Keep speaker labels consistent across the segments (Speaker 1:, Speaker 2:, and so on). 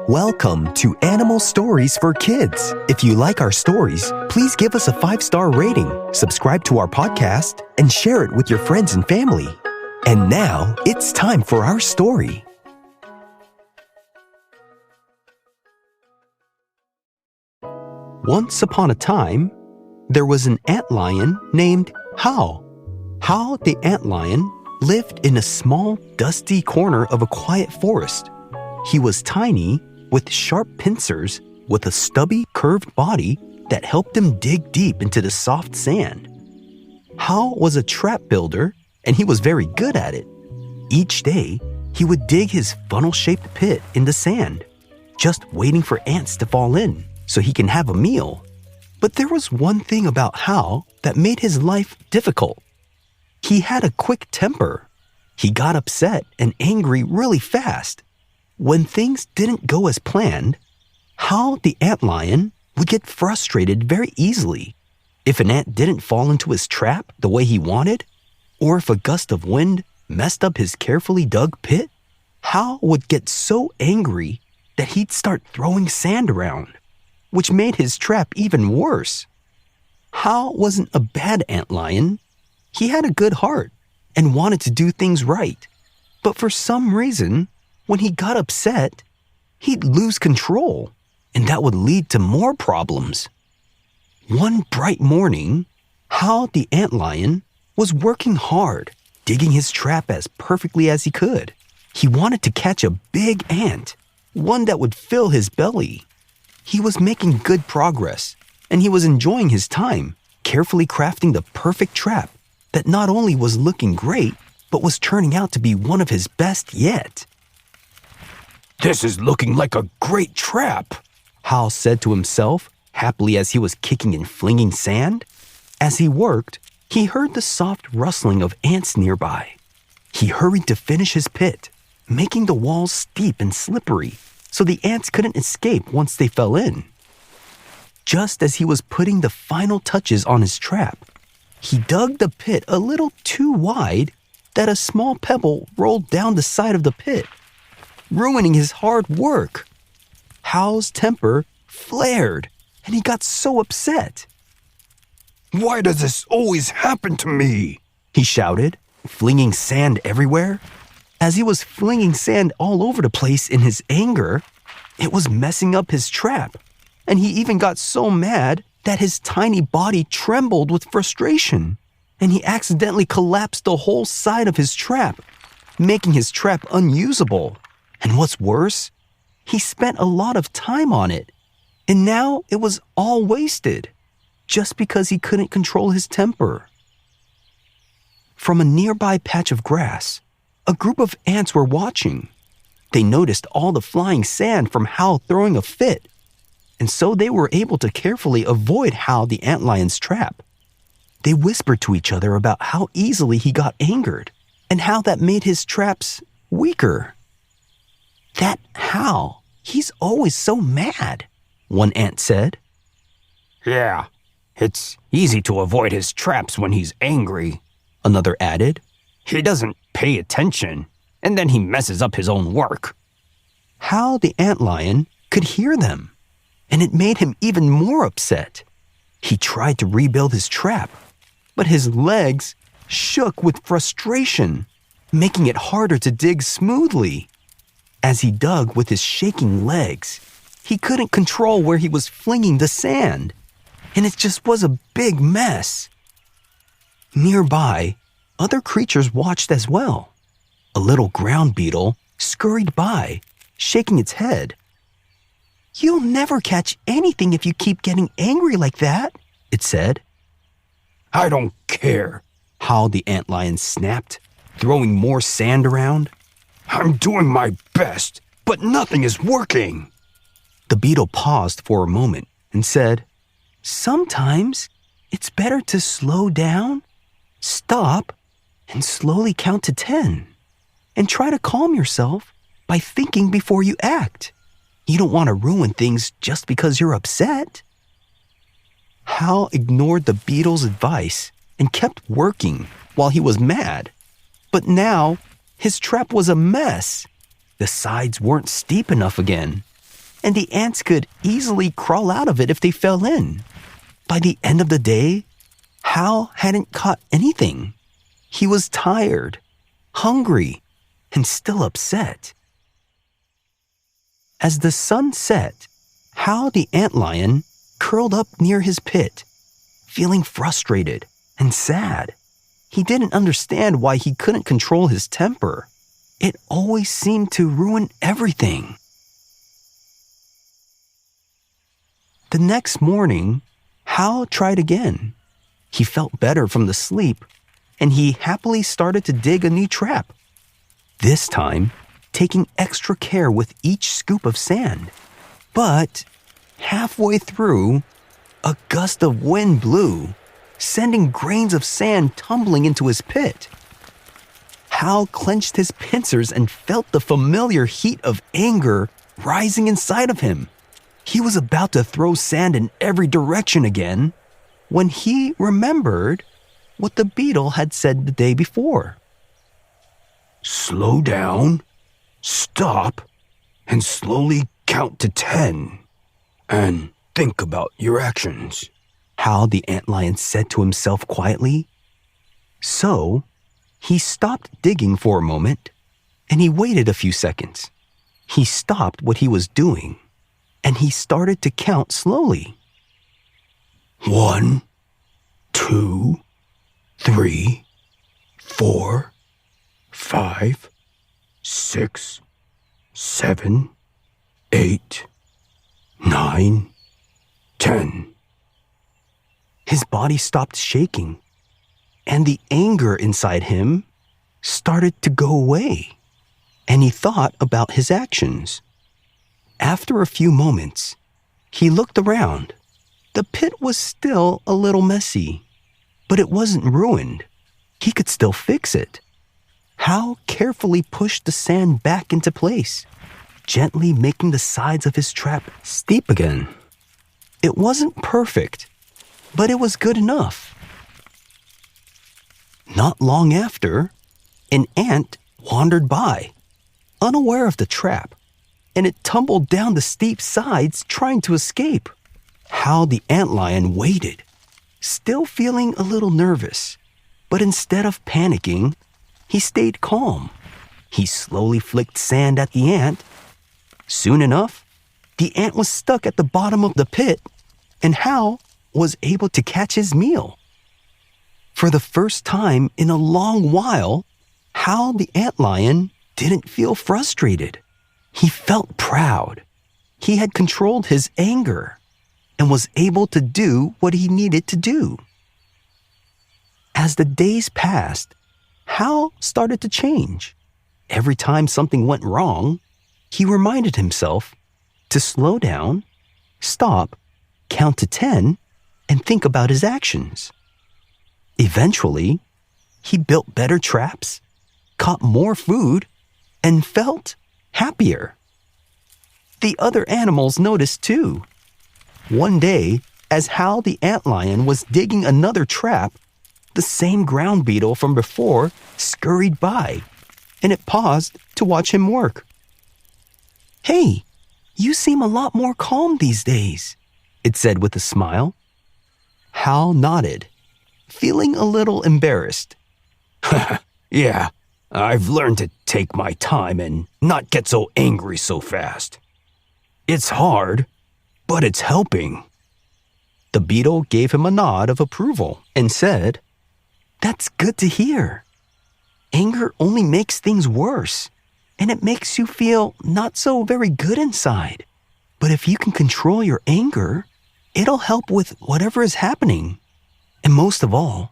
Speaker 1: Welcome to Animal Stories for Kids. If you like our stories, please give us a 5-star rating, subscribe to our podcast, and share it with your friends and family. And now, it's time for our story. Once upon a time, there was an antlion named Hao. Hao the antlion lived in a small, dusty corner of a quiet forest. He was tiny, with sharp pincers, with a stubby, curved body that helped him dig deep into the soft sand. Hao was a trap builder, and he was very good at it. Each day, he would dig his funnel-shaped pit in the sand, just waiting for ants to fall in so he can have a meal. But there was one thing about Hao that made his life difficult. He had a quick temper. He got upset and angry really fast. When things didn't go as planned, Hao the antlion would get frustrated very easily. If an ant didn't fall into his trap the way he wanted, or if a gust of wind messed up his carefully dug pit, Hao would get so angry that he'd start throwing sand around, which made his trap even worse. Hao wasn't a bad antlion. He had a good heart and wanted to do things right. But for some reason, when he got upset, he'd lose control, and that would lead to more problems. One bright morning, Hao the antlion was working hard, digging his trap as perfectly as he could. He wanted to catch a big ant, one that would fill his belly. He was making good progress, and he was enjoying his time, carefully crafting the perfect trap that not only was looking great, but was turning out to be one of his best yet. "This is looking like a great trap," Hao said to himself, happily as he was kicking and flinging sand. As he worked, he heard the soft rustling of ants nearby. He hurried to finish his pit, making the walls steep and slippery so the ants couldn't escape once they fell in. Just as he was putting the final touches on his trap, he dug the pit a little too wide that a small pebble rolled down the side of the pit, ruining his hard work. Hao's temper flared, and he got so upset. "Why does this always happen to me?" he shouted, flinging sand everywhere. As he was flinging sand all over the place in his anger, it was messing up his trap, and he even got so mad that his tiny body trembled with frustration, and he accidentally collapsed the whole side of his trap, making his trap unusable. And what's worse, he spent a lot of time on it, and now it was all wasted, just because he couldn't control his temper. From a nearby patch of grass, a group of ants were watching. They noticed all the flying sand from Hao throwing a fit, and so they were able to carefully avoid Hao the antlion's trap. They whispered to each other about how easily he got angered, and how that made his traps weaker. "That Hao, he's always so mad," one ant said.
Speaker 2: "Yeah, it's easy to avoid his traps when he's angry,"
Speaker 1: another added.
Speaker 2: "He doesn't pay attention, and then he messes up his own work."
Speaker 1: Hao the antlion could hear them, and it made him even more upset. He tried to rebuild his trap, but his legs shook with frustration, making it harder to dig smoothly. As he dug with his shaking legs, he couldn't control where he was flinging the sand, and it just was a big mess. Nearby, other creatures watched as well. A little ground beetle scurried by, shaking its head. "You'll never catch anything if you keep getting angry like that," it said.
Speaker 2: "I don't care,"
Speaker 1: Hao the antlion snapped, throwing more sand around.
Speaker 2: "I'm doing my best, but nothing is working."
Speaker 1: The beetle paused for a moment and said, "Sometimes it's better to slow down, stop, and slowly count to 10, and try to calm yourself by thinking before you act. You don't want to ruin things just because you're upset." Hao ignored the beetle's advice and kept working while he was mad. But now, his trap was a mess. The sides weren't steep enough again, and the ants could easily crawl out of it if they fell in. By the end of the day, Hal hadn't caught anything. He was tired, hungry, and still upset. As the sun set, Hal the antlion curled up near his pit, feeling frustrated and sad. He didn't understand why he couldn't control his temper. It always seemed to ruin everything. The next morning, Hal tried again. He felt better from the sleep, and he happily started to dig a new trap. This time, taking extra care with each scoop of sand. But halfway through, a gust of wind blew, sending grains of sand tumbling into his pit. Hal clenched his pincers and felt the familiar heat of anger rising inside of him. He was about to throw sand in every direction again when he remembered what the beetle had said the day before.
Speaker 2: Slow down, stop, and slowly count to 10. And think about your actions,
Speaker 1: Hal the antlion said to himself quietly. So, he stopped digging for a moment, and he waited a few seconds. He stopped what he was doing, and he started to count slowly.
Speaker 2: 1, 2, 3, 4, 5, 6, 7, 8, 9, 10.
Speaker 1: His body stopped shaking, and the anger inside him started to go away, and he thought about his actions. After a few moments, he looked around. The pit was still a little messy, but it wasn't ruined. He could still fix it. Hal carefully pushed the sand back into place, gently making the sides of his trap steep again. It wasn't perfect, but it was good enough. Not long after, an ant wandered by, unaware of the trap, and it tumbled down the steep sides trying to escape. Hal the antlion waited, still feeling a little nervous, but instead of panicking, he stayed calm. He slowly flicked sand at the ant. Soon enough, the ant was stuck at the bottom of the pit, and Hal was able to catch his meal. For the first time in a long while, Hal the antlion didn't feel frustrated. He felt proud. He had controlled his anger and was able to do what he needed to do. As the days passed, Hal started to change. Every time something went wrong, he reminded himself to slow down, stop, count to 10, and think about his actions. Eventually, he built better traps, caught more food, and felt happier. The other animals noticed too. One day, as Hal the antlion was digging another trap, the same ground beetle from before scurried by, and it paused to watch him work. "Hey, you seem a lot more calm these days," it said with a smile. Hal nodded, feeling a little embarrassed.
Speaker 2: Yeah, I've learned to take my time and not get so angry so fast. It's hard, but it's helping.
Speaker 1: The beetle gave him a nod of approval and said, "That's good to hear. Anger only makes things worse, and it makes you feel not so very good inside. But if you can control your anger, it'll help with whatever is happening. And most of all,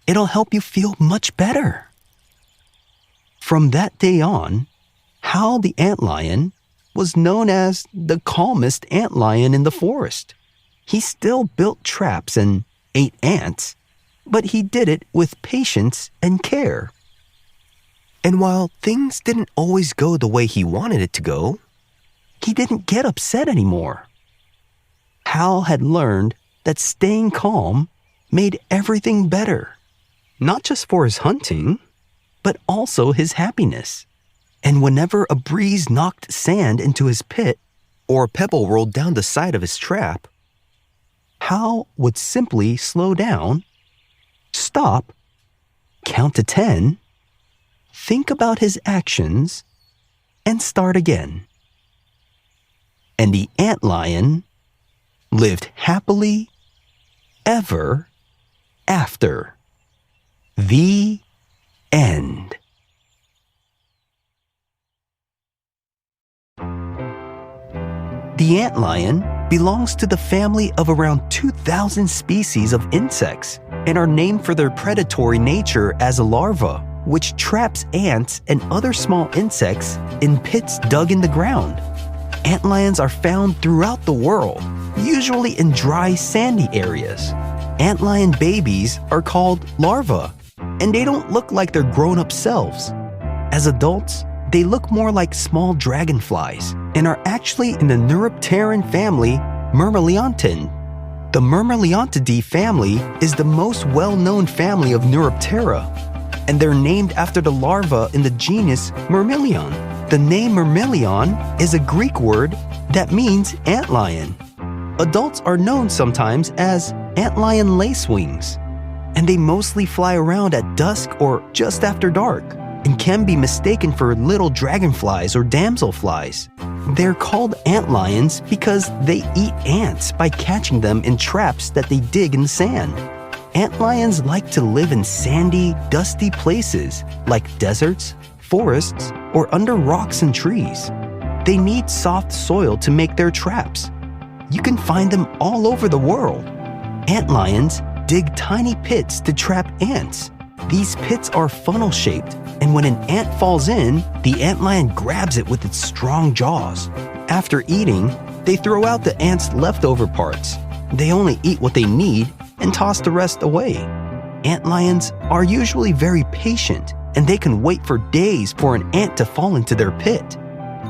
Speaker 1: it'll help you feel much better." From that day on, Hal the antlion was known as the calmest antlion in the forest. He still built traps and ate ants, but he did it with patience and care. And while things didn't always go the way he wanted it to go, he didn't get upset anymore. Hal had learned that staying calm made everything better, not just for his hunting, but also his happiness. And whenever a breeze knocked sand into his pit, or a pebble rolled down the side of his trap, Hal would simply slow down, stop, count to 10, think about his actions, and start again. And the antlion lived happily ever after. The end. The antlion belongs to the family of around 2,000 species of insects and are named for their predatory nature as a larva, which traps ants and other small insects in pits dug in the ground. Antlions are found throughout the world, usually in dry, sandy areas. Antlion babies are called larvae, and they don't look like their grown-up selves. As adults, they look more like small dragonflies and are actually in the Neuropteran family Myrmeleontidae. The Myrmeleontidae family is the most well-known family of Neuroptera, and they're named after the larva in the genus Myrmeleon. The name Myrmeleon is a Greek word that means antlion. Adults are known sometimes as antlion lacewings, and they mostly fly around at dusk or just after dark and can be mistaken for little dragonflies or damselflies. They're called antlions because they eat ants by catching them in traps that they dig in the sand. Antlions like to live in sandy, dusty places like deserts, forests, or under rocks and trees. They need soft soil to make their traps. You can find them all over the world. Antlions dig tiny pits to trap ants. These pits are funnel-shaped, and when an ant falls in, the antlion grabs it with its strong jaws. After eating, they throw out the ant's leftover parts. They only eat what they need and toss the rest away. Antlions are usually very patient, and they can wait for days for an ant to fall into their pit.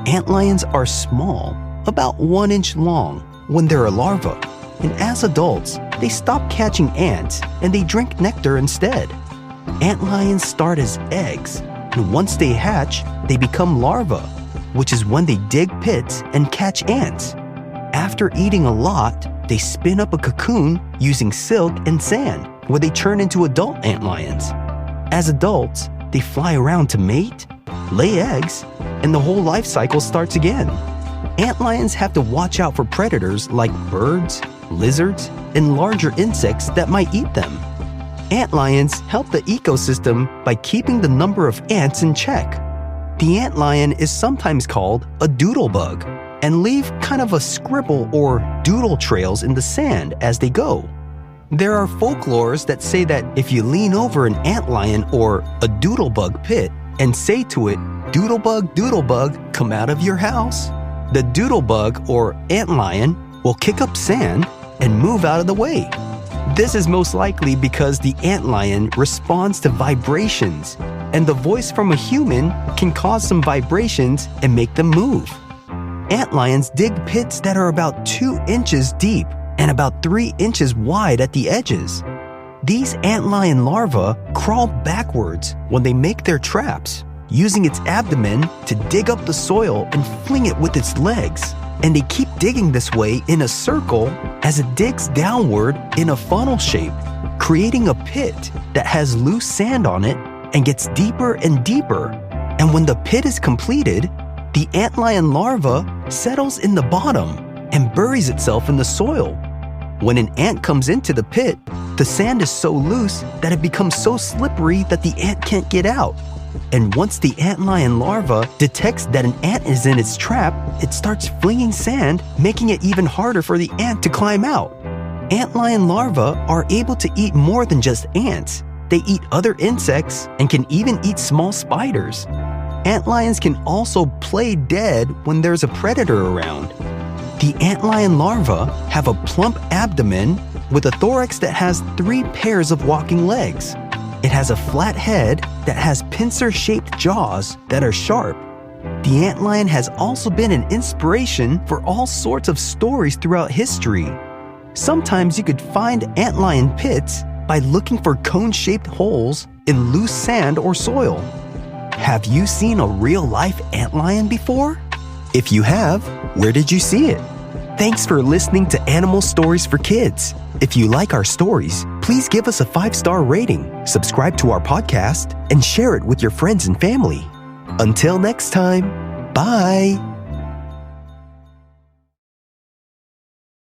Speaker 1: Antlions are small, about 1 inch long, when they're a larva, and as adults, they stop catching ants and they drink nectar instead. Antlions start as eggs, and once they hatch, they become larvae, which is when they dig pits and catch ants. After eating a lot, they spin up a cocoon using silk and sand, where they turn into adult antlions. As adults, they fly around to mate, lay eggs, and the whole life cycle starts again. Antlions have to watch out for predators like birds, lizards, and larger insects that might eat them. Antlions help the ecosystem by keeping the number of ants in check. The antlion is sometimes called a doodlebug and leave kind of a scribble or doodle trails in the sand as they go. There are folklores that say that if you lean over an antlion or a doodlebug pit and say to it, "Doodlebug, doodlebug, come out of your house," the doodlebug or antlion will kick up sand and move out of the way. This is most likely because the antlion responds to vibrations, and the voice from a human can cause some vibrations and make them move. Antlions dig pits that are about 2 inches deep and about 3 inches wide at the edges. These antlion larvae crawl backwards when they make their traps, using its abdomen to dig up the soil and fling it with its legs. And they keep digging this way in a circle as it digs downward in a funnel shape, creating a pit that has loose sand on it and gets deeper and deeper. And when the pit is completed, the antlion larva settles in the bottom and buries itself in the soil. When an ant comes into the pit, the sand is so loose that it becomes so slippery that the ant can't get out. And once the antlion larva detects that an ant is in its trap, it starts flinging sand, making it even harder for the ant to climb out. Antlion larvae are able to eat more than just ants. They eat other insects and can even eat small spiders. Antlions can also play dead when there's a predator around. The antlion larvae have a plump abdomen with a thorax that has 3 pairs of walking legs. It has a flat head that has pincer-shaped jaws that are sharp. The antlion has also been an inspiration for all sorts of stories throughout history. Sometimes you could find antlion pits by looking for cone-shaped holes in loose sand or soil. Have you seen a real-life antlion before? If you have, where did you see it? Thanks for listening to Animal Stories for Kids. If you like our stories, please give us a 5-star rating, subscribe to our podcast, and share it with your friends and family. Until next time, bye!